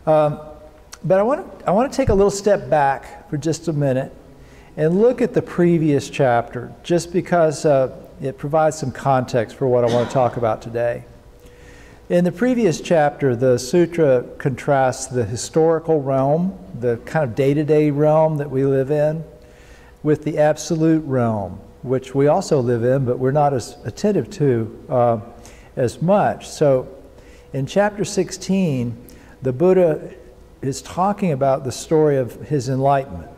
But I want to take a little step back for just a minute and look at the previous chapter, just because it provides some context for what I want to talk about today. In the previous chapter, the sutra contrasts the historical realm, the kind of day-to-day realm that we live in, with the absolute realm, which we also live in, but we're not as attentive to as much. So in chapter 16, the Buddha is talking about the story of his enlightenment,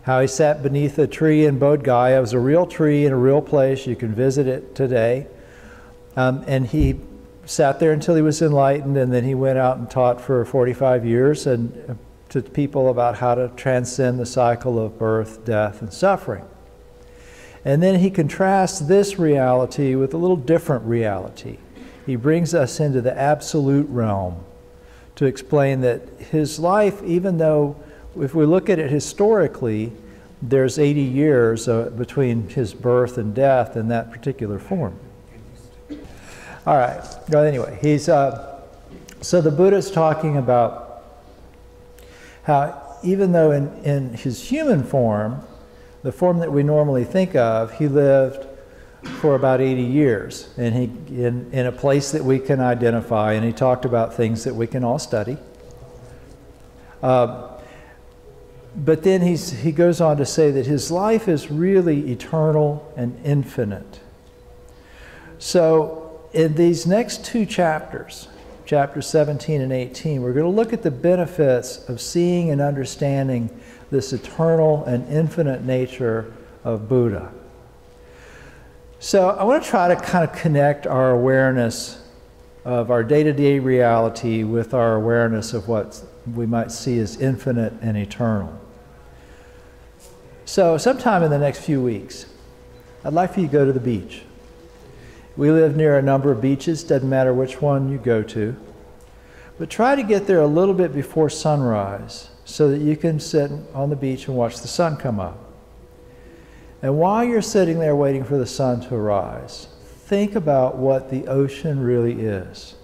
how he sat beneath a tree in Bodh Gaya. It was a real tree in a real place. You can visit it today. And he sat there until he was enlightened, and then he went out and taught for 45 years and to people about how to transcend the cycle of birth, death, and suffering. And then he contrasts this reality with a little different reality. He brings us into the absolute realm to explain that his life, even though if we look at it historically, there's 80 years between his birth and death in that particular form. All right, well, anyway, so the Buddha's talking about how even though in his human form, the form that we normally think of, he lived for about 80 years, and in a place that we can identify, and he talked about things that we can all study. But then he goes on to say that his life is really eternal and infinite. So in these next two chapters, chapters 17 and 18, we're going to look at the benefits of seeing and understanding this eternal and infinite nature of Buddha. So I want to try to kind of connect our awareness of our day-to-day reality with our awareness of what we might see as infinite and eternal. So sometime in the next few weeks, I'd like for you to go to the beach. We live near a number of beaches, doesn't matter which one you go to. But try to get there a little bit before sunrise so that you can sit on the beach and watch the sun come up. And while you're sitting there waiting for the sun to rise, think about what the ocean really is.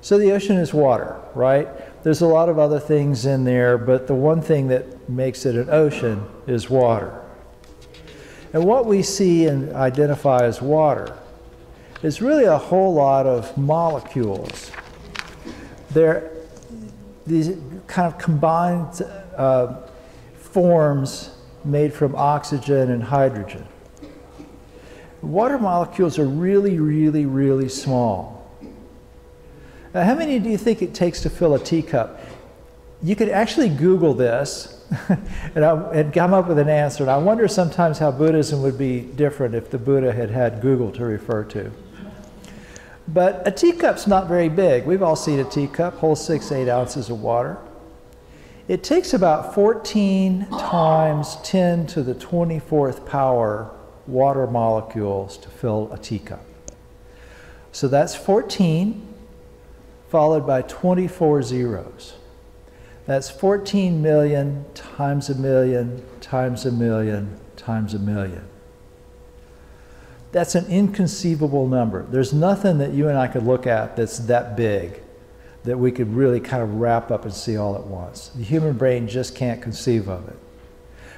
So the ocean is water, right? There's a lot of other things in there, but the one thing that makes it an ocean is water. And what we see and identify as water is really a whole lot of molecules. They're these kind of combined forms made from oxygen and hydrogen. Water molecules are really, really, really small. Now, how many do you think it takes to fill a teacup? You could actually Google this and come up with an answer. And I wonder sometimes how Buddhism would be different if the Buddha had had Google to refer to. But a teacup's not very big. We've all seen a teacup, holds 6 to 8 ounces of water. It takes about 14 times 10 to the 24th power water molecules to fill a teacup. So that's 14 followed by 24 zeros. That's 14 million times a million times a million times a million. That's an inconceivable number. There's nothing that you and I could look at that's that big that we could really kind of wrap up and see all at once. The human brain just can't conceive of it.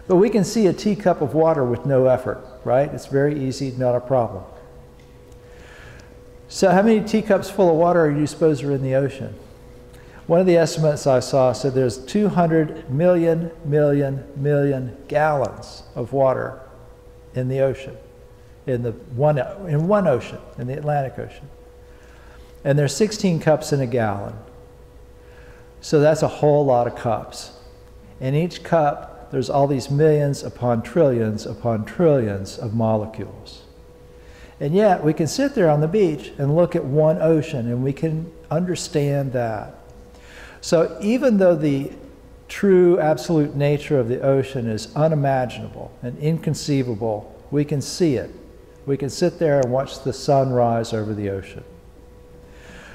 But we can see a teacup of water with no effort, right? It's very easy, not a problem. So how many teacups full of water are you suppose are in the ocean? One of the estimates I saw said there's 200 million gallons of water in the ocean, in one ocean, in the Atlantic Ocean. And there's 16 cups in a gallon. So that's a whole lot of cups. In each cup, there's all these millions upon trillions of molecules. And yet, we can sit there on the beach and look at one ocean, and we can understand that. So even though the true absolute nature of the ocean is unimaginable and inconceivable, we can see it. We can sit there and watch the sun rise over the ocean.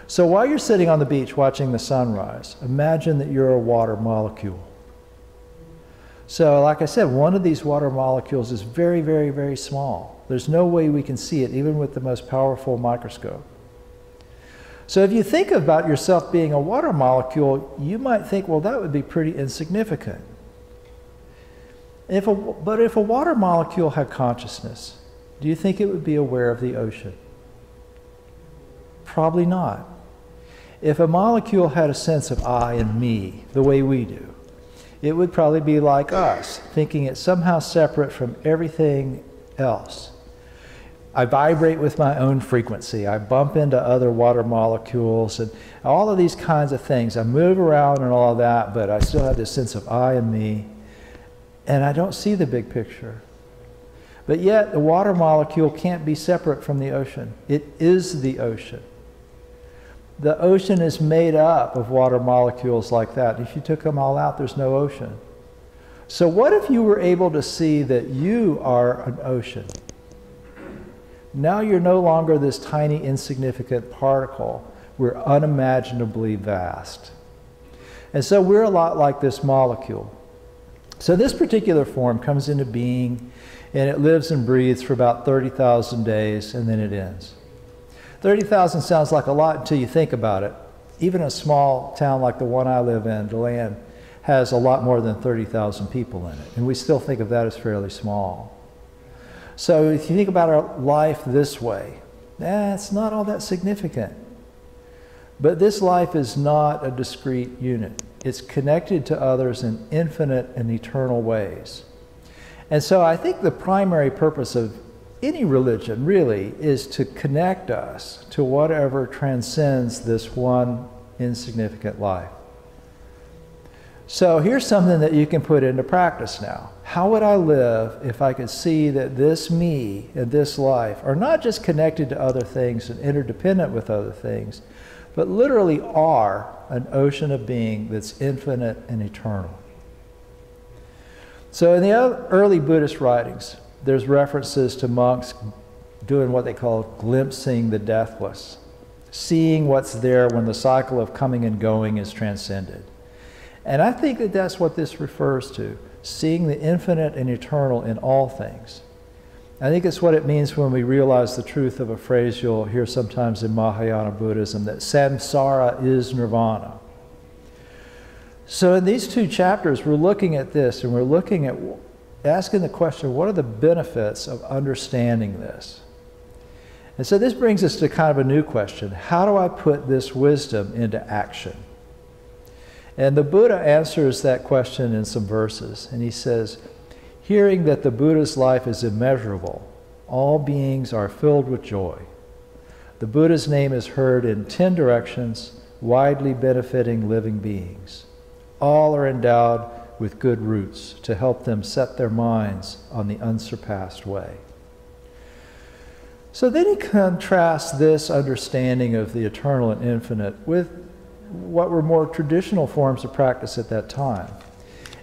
So while you're sitting on the beach watching the sunrise, imagine that you're a water molecule. So like I said, one of these water molecules is very, very, very small. There's no way we can see it, even with the most powerful microscope. So if you think about yourself being a water molecule, you might think, well, that would be pretty insignificant. But if a water molecule had consciousness, do you think it would be aware of the ocean? Probably not. If a molecule had a sense of I and me, the way we do, it would probably be like us, thinking it's somehow separate from everything else. I vibrate with my own frequency. I bump into other water molecules and all of these kinds of things. I move around and all of that, but I still have this sense of I and me, and I don't see the big picture. But yet, the water molecule can't be separate from the ocean. It is the ocean. The ocean is made up of water molecules like that. If you took them all out, there's no ocean. So what if you were able to see that you are an ocean? Now you're no longer this tiny, insignificant particle. We're unimaginably vast. And so we're a lot like this molecule. So this particular form comes into being, and it lives and breathes for about 30,000 days, and then it ends. 30,000 sounds like a lot until you think about it. Even a small town like the one I live in, DeLand, has a lot more than 30,000 people in it, and we still think of that as fairly small. So if you think about our life this way, it's not all that significant. But this life is not a discrete unit. It's connected to others in infinite and eternal ways. And so I think the primary purpose of any religion really is to connect us to whatever transcends this one insignificant life. So here's something that you can put into practice now. How would I live if I could see that this me and this life are not just connected to other things and interdependent with other things, but literally are an ocean of being that's infinite and eternal? So in the early Buddhist writings, there's references to monks doing what they call glimpsing the deathless, seeing what's there when the cycle of coming and going is transcended. And I think that that's what this refers to, seeing the infinite and eternal in all things. I think it's what it means when we realize the truth of a phrase you'll hear sometimes in Mahayana Buddhism, that samsara is nirvana. So in these two chapters, we're looking at this, and we're looking at asking the question, what are the benefits of understanding this? And so this brings us to kind of a new question. How do I put this wisdom into action? And the Buddha answers that question in some verses. And he says, hearing that the Buddha's life is immeasurable, all beings are filled with joy. The Buddha's name is heard in 10 directions, widely benefiting living beings. All are endowed with good roots to help them set their minds on the unsurpassed way. So then he contrasts this understanding of the eternal and infinite with what were more traditional forms of practice at that time.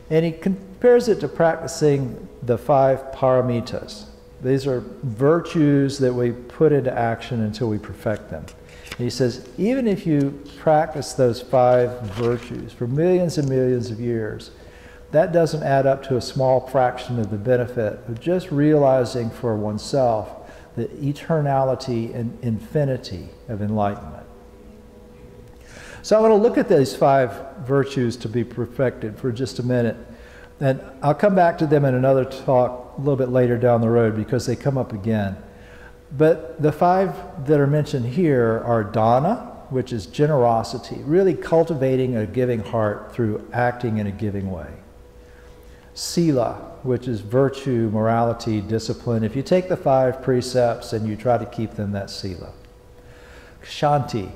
And he compares it to practicing the 5 paramitas. These are virtues that we put into action until we perfect them. And he says, even if you practice those 5 virtues for millions and millions of years, that doesn't add up to a small fraction of the benefit of just realizing for oneself the eternality and infinity of enlightenment. So I want to look at these 5 virtues to be perfected for just a minute. And I'll come back to them in another talk a little bit later down the road because they come up again. But the 5 that are mentioned here are dana, which is generosity, really cultivating a giving heart through acting in a giving way. Sila, which is virtue, morality, discipline. If you take the 5 precepts and you try to keep them, that's sila. Kshanti,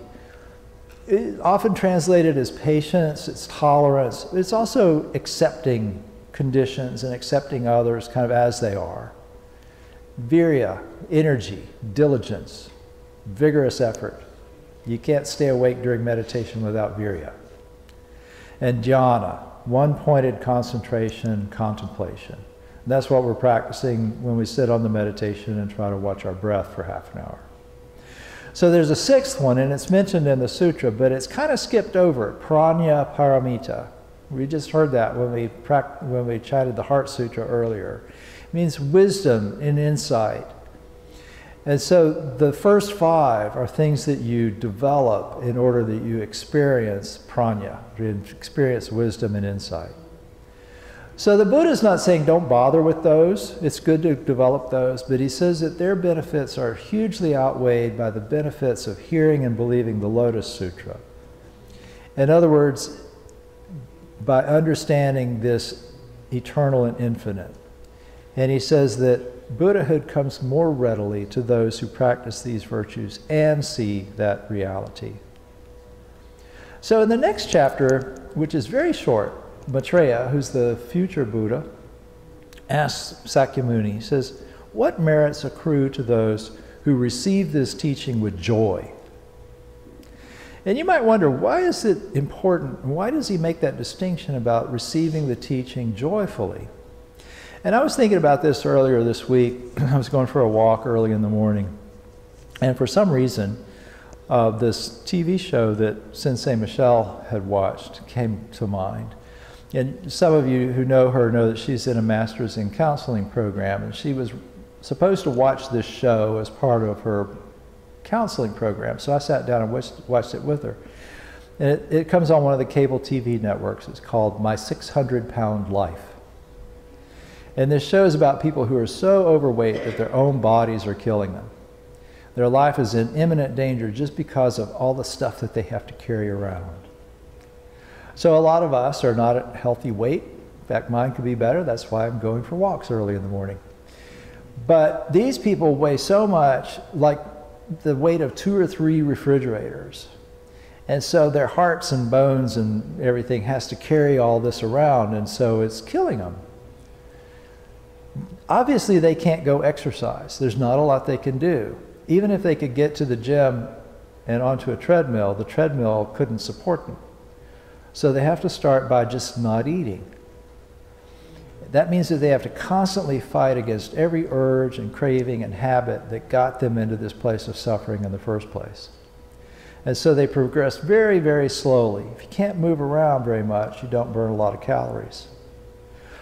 often translated as patience, it's tolerance. It's also accepting conditions and accepting others kind of as they are. Virya, energy, diligence, vigorous effort. You can't stay awake during meditation without virya. And dhyana, one-pointed concentration, contemplation. And that's what we're practicing when we sit on the meditation and try to watch our breath for half an hour. So there's a 6th one, and it's mentioned in the sutra, but it's kind of skipped over, prajna paramita. We just heard that when we chanted the Heart Sutra earlier. It means wisdom and insight. And so the first 5 are things that you develop in order that you experience prajna, experience wisdom and insight. So the Buddha is not saying don't bother with those. It's good to develop those, but he says that their benefits are hugely outweighed by the benefits of hearing and believing the Lotus Sutra. In other words, by understanding this eternal and infinite. And he says that Buddhahood comes more readily to those who practice these virtues and see that reality. So in the next chapter, which is very short, Maitreya, who's the future Buddha, asks Sakyamuni, he says, what merits accrue to those who receive this teaching with joy? And you might wonder, why is it important? Why does he make that distinction about receiving the teaching joyfully? And I was thinking about this earlier this week. I was going for a walk early in the morning. And for some reason, this TV show that Sensei Michelle had watched came to mind. And some of you who know her know that she's in a master's in counseling program, and she was supposed to watch this show as part of her counseling program. So I sat down and watched it with her. And it comes on one of the cable TV networks. It's called My 600-Pound Life. And this show is about people who are so overweight that their own bodies are killing them. Their life is in imminent danger just because of all the stuff that they have to carry around. So a lot of us are not at healthy weight. In fact, mine could be better. That's why I'm going for walks early in the morning. But these people weigh so much, like the weight of 2 or 3 refrigerators. And so their hearts and bones and everything has to carry all this around, and so it's killing them. Obviously, they can't go exercise. There's not a lot they can do. Even if they could get to the gym and onto a treadmill, the treadmill couldn't support them. So they have to start by just not eating. That means that they have to constantly fight against every urge and craving and habit that got them into this place of suffering in the first place. And so they progress very, very slowly. If you can't move around very much, you don't burn a lot of calories.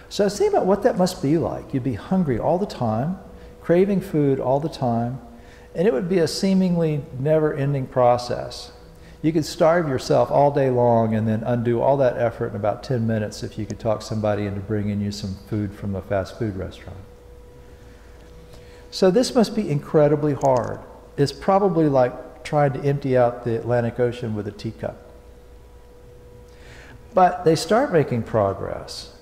So I was thinking about what that must be like. You'd be hungry all the time, craving food all the time, and it would be a seemingly never-ending process. You could starve yourself all day long and then undo all that effort in about 10 minutes if you could talk somebody into bringing you some food from a fast food restaurant. So this must be incredibly hard. It's probably like trying to empty out the Atlantic Ocean with a teacup. But they start making progress.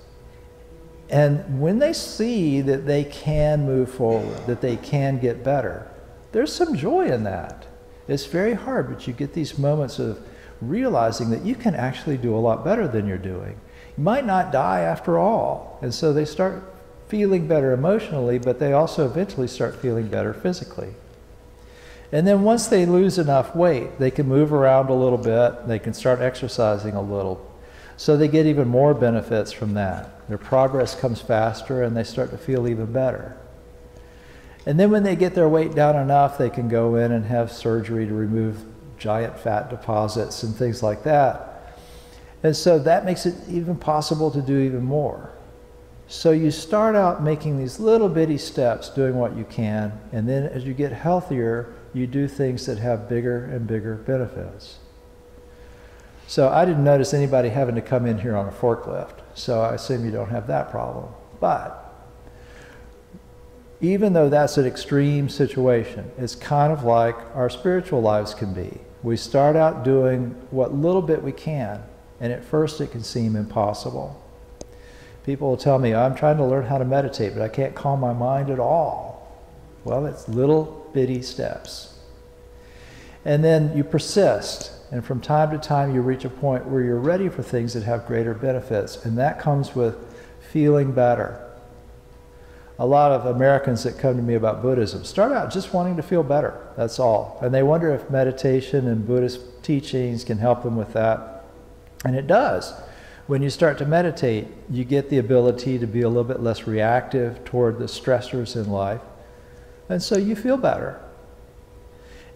And when they see that they can move forward, that they can get better, there's some joy in that. It's very hard, but you get these moments of realizing that you can actually do a lot better than you're doing. You might not die after all. And so they start feeling better emotionally, but they also eventually start feeling better physically. And then once they lose enough weight, they can move around a little bit, they can start exercising a little. So they get even more benefits from that. Their progress comes faster and they start to feel even better. And then when they get their weight down enough, they can go in and have surgery to remove giant fat deposits and things like that. And so that makes it even possible to do even more. So you start out making these little bitty steps, doing what you can, and then as you get healthier, you do things that have bigger and bigger benefits. So I didn't notice anybody having to come in here on a forklift, so I assume you don't have that problem. But even though that's an extreme situation, it's kind of like our spiritual lives can be. We start out doing what little bit we can, and at first it can seem impossible. People will tell me, I'm trying to learn how to meditate, but I can't calm my mind at all. Well, it's little bitty steps. And then you persist, and from time to time you reach a point where you're ready for things that have greater benefits, and that comes with feeling better. A lot of Americans that come to me about Buddhism start out just wanting to feel better, that's all. And they wonder if meditation and Buddhist teachings can help them with that. And it does. When you start to meditate, you get the ability to be a little bit less reactive toward the stressors in life. And so you feel better.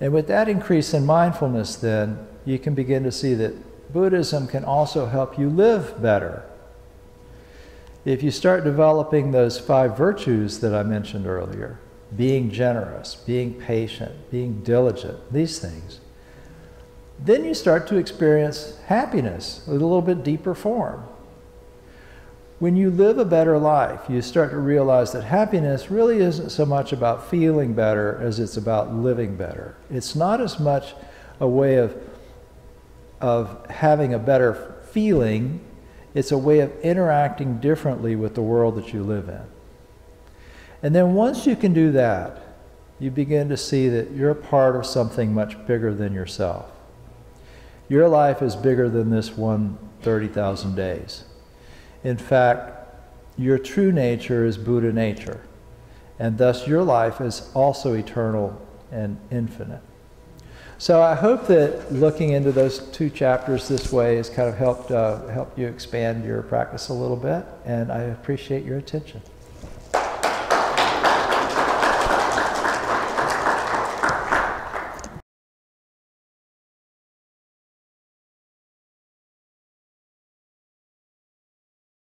And with that increase in mindfulness then, you can begin to see that Buddhism can also help you live better. If you start developing those 5 virtues that I mentioned earlier, being generous, being patient, being diligent, these things, then you start to experience happiness in a little bit deeper form. When you live a better life, you start to realize that happiness really isn't so much about feeling better as it's about living better. It's not as much a way of having a better feeling, it's a way of interacting differently with the world that you live in. And then once you can do that, you begin to see that you're a part of something much bigger than yourself. Your life is bigger than this one 30,000 days. In fact, your true nature is Buddha nature, and thus your life is also eternal and infinite. So I hope that looking into those two chapters this way has kind of helped you expand your practice a little bit, and I appreciate your attention.